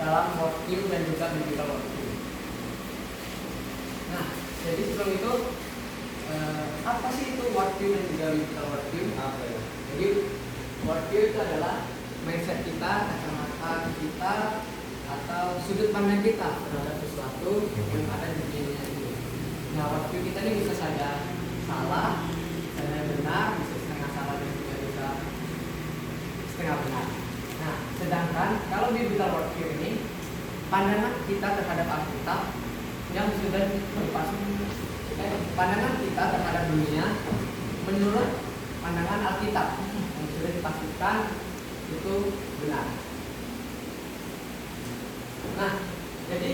dalam worldview dan juga biblical worldview. Nah, jadi sebelum itu apa sih itu worldview dan juga biblical worldview? Jadi worldview itu adalah mindset kita, kacamata kita, atau sudut pandang kita terhadap sesuatu yang ada di dunia ini. Nah, worldview kita ini bisa saja salah, bisa benar, bisa setengah salah dan juga bisa setengah benar. Nah, sedangkan kalau biblical worldview ini pandangan kita terhadap Alkitab yang sudah pandangan kita terhadap dunia menurut pandangan Alkitab yang sudah dipastikan itu benar. Nah, jadi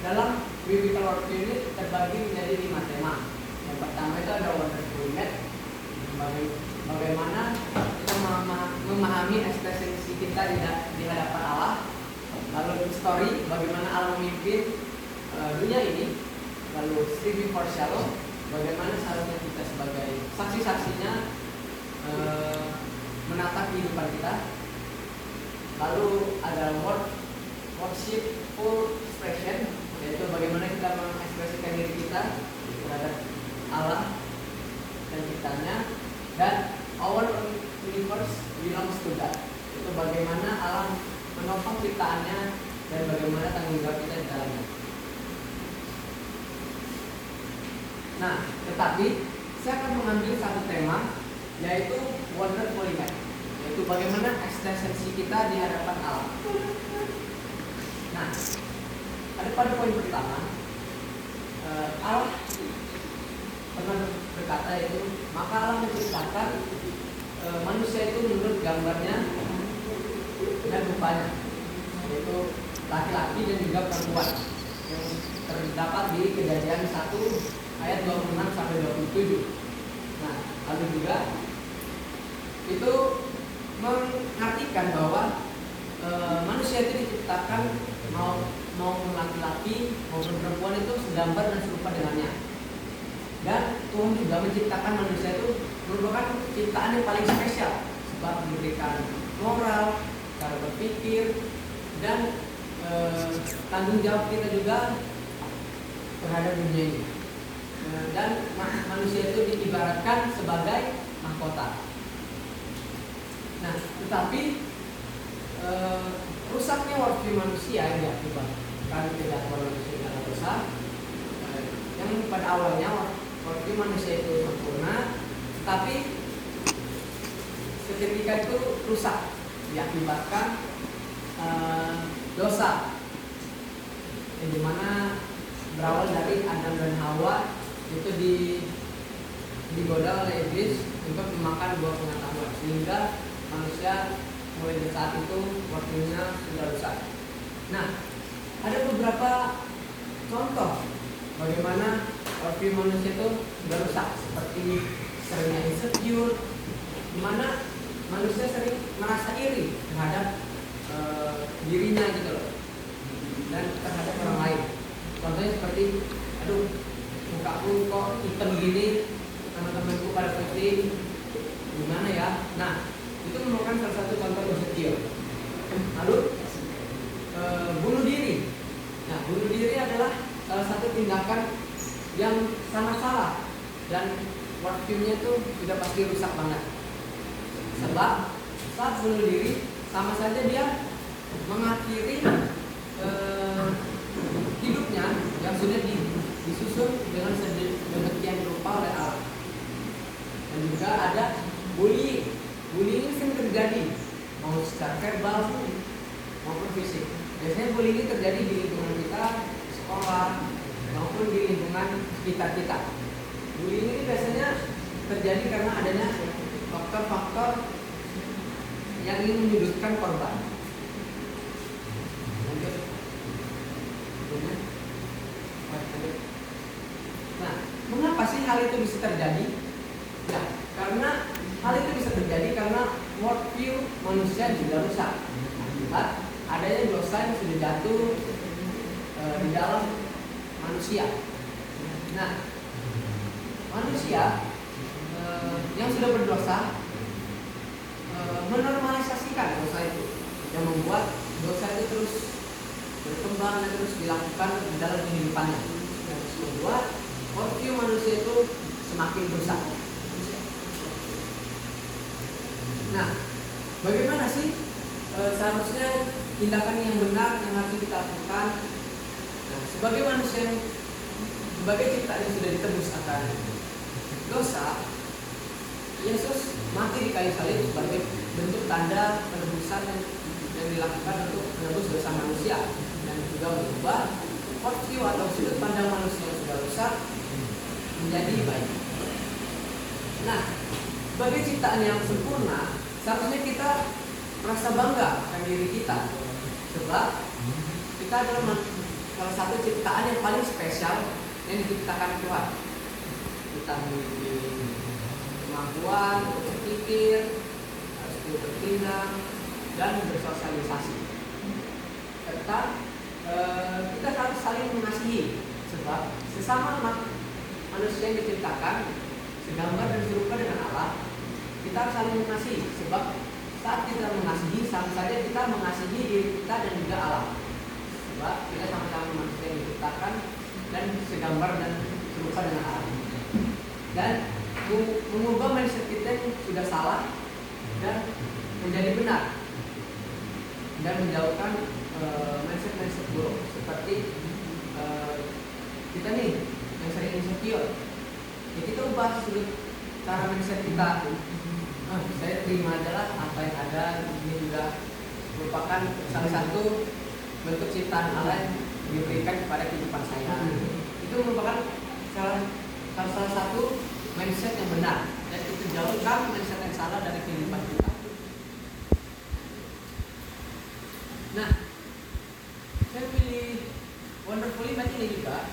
dalam biblical worldview ini terbagi menjadi 5 tema. Yang pertama itu ada wonderful made, bagaimana kita memahami eksistensi kita di hadapan Allah. Lalu story, bagaimana Allah memimpin dunia ini. Lalu striving for shalom, bagaimana seharusnya kita sebagai saksi-saksinya menata kehidupan kita. Lalu ada worshipful expression, yaitu bagaimana kita mengekspresikan diri kita terhadap Allah dan ciptanya. Dan our universe belongs to God, itu bagaimana Allah menopang ciptaannya dan bagaimana tanggung jawab kita di dalamnya. Nah, tetapi saya akan mengambil satu tema, yaitu wonderfully made, yaitu bagaimana eksistensi kita di hadapan Allah. Nah, pada poin pertama, Allah pernah berkata itu, maka Allah menciptakan manusia itu menurut gambarnya dan rupanya, yaitu laki-laki dan juga perempuan, yang terdapat di Kejadian 1 ayat 26 sampai 27. Nah, lalu juga itu mengartikan bahwa manusia itu diciptakan maupun laki-laki maupun perempuan itu segambar dan serupa dengannya. Dan Tuhan juga menciptakan manusia itu merupakan ciptaan yang paling spesial, sebab memberikan moral, cara berpikir, dan tanggung jawab kita juga terhadap dunia ini. Dan manusia itu diibaratkan sebagai mahkota. Nah, tetapi rusaknya worldview manusia yang diakibatkan kejatuhan manusia dalam dosa, yang pada awalnya worldview manusia itu sempurna, tetapi seketika itu rusak diakibatkan dosa, yang dimana berawal dari Adam dan Hawa itu digoda oleh iblis untuk memakan buah pengetahuan, sehingga manusia mulai dari saat itu worldview-nya sudah rusak. Nah, ada beberapa contoh bagaimana worldview manusia itu sudah rusak, seperti seringnya insecure, di mana manusia sering merasa iri terhadap dirinya gitu loh, dan terhadap orang lain. Contohnya seperti, aduh, mukaku kok hitam gini, teman-temanku pada putih, gimana ya? Nah, itu merupakan salah satu contoh insecure. Lalu bunuh diri. Nah, bunuh diri adalah salah satu tindakan yang sangat salah, dan worldview-nya itu sudah pasti rusak banget. Sebab saat bunuh diri sama saja dia mengakhiri hidupnya yang sudah disusun dengan sedemikian rupa oleh Allah. Dan juga ada bullying. Bullying ini sering terjadi, mau secara verbal maupun fisik. Biasanya bullying ini terjadi di lingkungan kita, sekolah, maupun di lingkungan sekitar kita. Bullying ini biasanya terjadi karena adanya faktor-faktor yang ingin menyudutkan korban. Nah, mengapa sih hal itu bisa terjadi? Ya, karena hal itu bisa terjadi karena worldview manusia juga rusak akibat adanya dosa yang sudah jatuh di dalam manusia. Nah, manusia yang sudah berdosa menormalisasikan dosa itu, yang membuat dosa itu terus berkembang dan terus dilakukan di dalam kehidupannya, dan membuat worldview manusia itu semakin rusak. Nah, bagaimana sih seharusnya tindakan yang benar yang harus kita lakukan? Nah, sebagai manusia, sebagai ciptaan yang sudah ditebus akan dosa, Yesus mati di kayu salib sebagai bentuk tanda penebusan yang dilakukan untuk menebus dosa manusia, dan juga mengubah worldview atau sudut pandang manusia yang sudah rusak menjadi baik. Nah, sebagai ciptaan yang sempurna, seharusnya kita merasa bangga akan diri kita, sebab kita adalah salah satu ciptaan yang paling spesial yang diciptakan Tuhan. Kita memiliki kemampuan untuk berpikir, harus bertindak, dan bersosialisasi. Serta kita harus saling mengasihi, sebab sesama manusia yang diciptakan segambar dan serupa dengan Allah, kita harus saling mengasihi, sebab saat kita mengasihi, sama saja kita mengasihi diri kita dan juga Allah, sebab kita sama-sama manusia yang diciptakan dan segambar dan serupa dengan Allah. Dan mengubah mindset kita yang sudah salah dan menjadi benar, dan menjauhkan mindset buruk seperti kita nih yang sering insecure. Ya, kita ubah sudut cara mindset kita. Saya terima adalah apa yang ada. Ini juga merupakan salah satu bentuk ciptaan Allah yang diberikan kepada kehidupan saya. Itu merupakan salah satu mindset yang benar, dan itu jauhkan mindset yang salah dari kehidupan kita. Nah, saya pilih Wonderfully Made ini juga.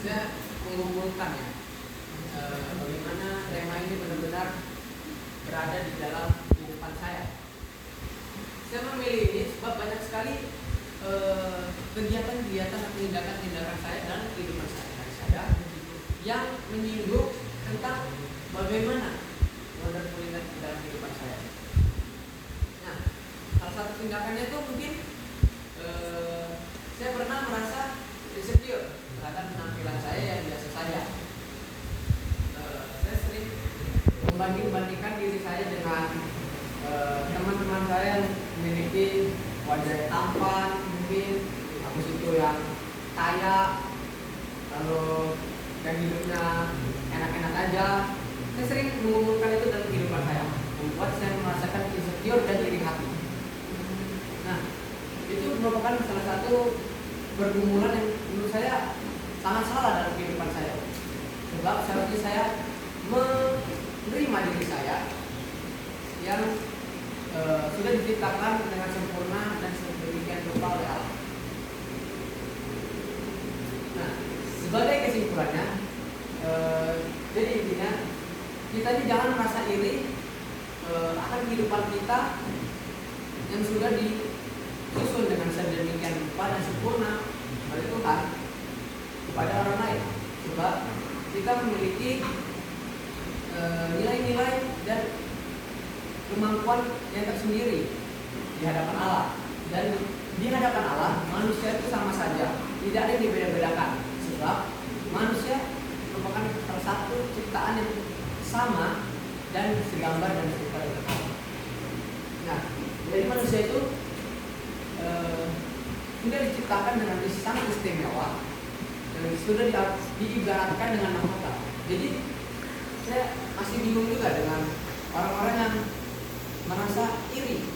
Saya mengumpulkan ya, bagaimana tema ini benar-benar berada di dalam kehidupan saya. Saya memilih ini sebab banyak sekali kegiatan-kegiatan atau tindakan-tindakan saya dalam kehidupan saya yang menyinggung tentang bagaimana Wonderfully Made di dalam kehidupan saya. Nah, salah satu tindakannya itu mungkin saya pernah merasa insecure terhadap penampilan saya yang biasa saja. Saya sering membanding-bandingkan diri saya dengan teman-teman saya yang memiliki wajah tampan, mungkin habis itu yang kaya, lalu yang hidupnya enak-enak aja. Saya sering mengumpulkan itu dalam kehidupan saya, membuat saya merasakan insecure dan iri hati. Nah, itu merupakan salah satu pergumulan yang menurut saya sangat salah dalam kehidupan saya. Sebab seharusnya saya menerima diri saya yang sudah diciptakan dengan sempurna dan sedemikian rupa oleh Allah. Nah, sebagai kesimpulannya, jadi intinya kita ini jangan merasa iri akan kehidupan kita yang sudah disusun dengan sedemikian rupa dan sempurna oleh Tuhan kepada orang lain, sebab kita memiliki nilai-nilai dan kemampuan yang tersendiri di hadapan Allah. Dan di hadapan Allah, manusia itu sama saja, tidak ada yang dibeda-bedakan, sebab manusia merupakan salah satu ciptaan yang sama dan segambar dan serupa dengan Allah. Nah, jadi manusia itu sudah diciptakan dengan sangat istimewa dan sudah diibaratkan dengan mahkota. Jadi saya masih bingung juga dengan orang-orang yang merasa iri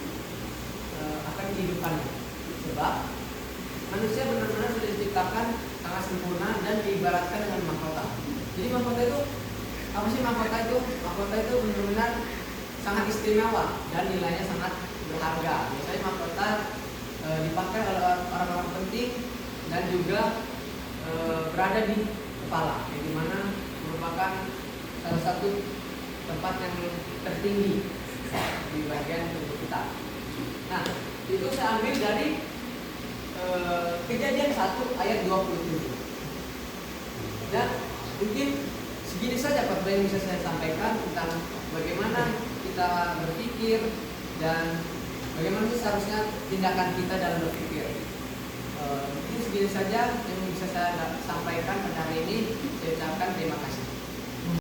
akan kehidupannya, sebab manusia benar-benar sudah diciptakan sangat sempurna dan diibaratkan dengan mahkota. Jadi mahkota itu apa sih? Mahkota itu benar-benar sangat istimewa dan nilainya sangat berharga. Biasanya mahkota dipakai oleh orang-orang penting dan juga berada di kepala, yang dimana merupakan salah satu tempat yang tertinggi di bagian tubuh kita. Nah, itu saya ambil dari Kejadian 1 ayat 27. Dan mungkin segini saja khotbah yang bisa saya sampaikan tentang bagaimana kita berpikir dan Bagaimana sih seharusnya tindakan kita dalam berpikir? Mungkin segini saja yang bisa saya sampaikan pada hari ini. Saya ucapkan terima kasih.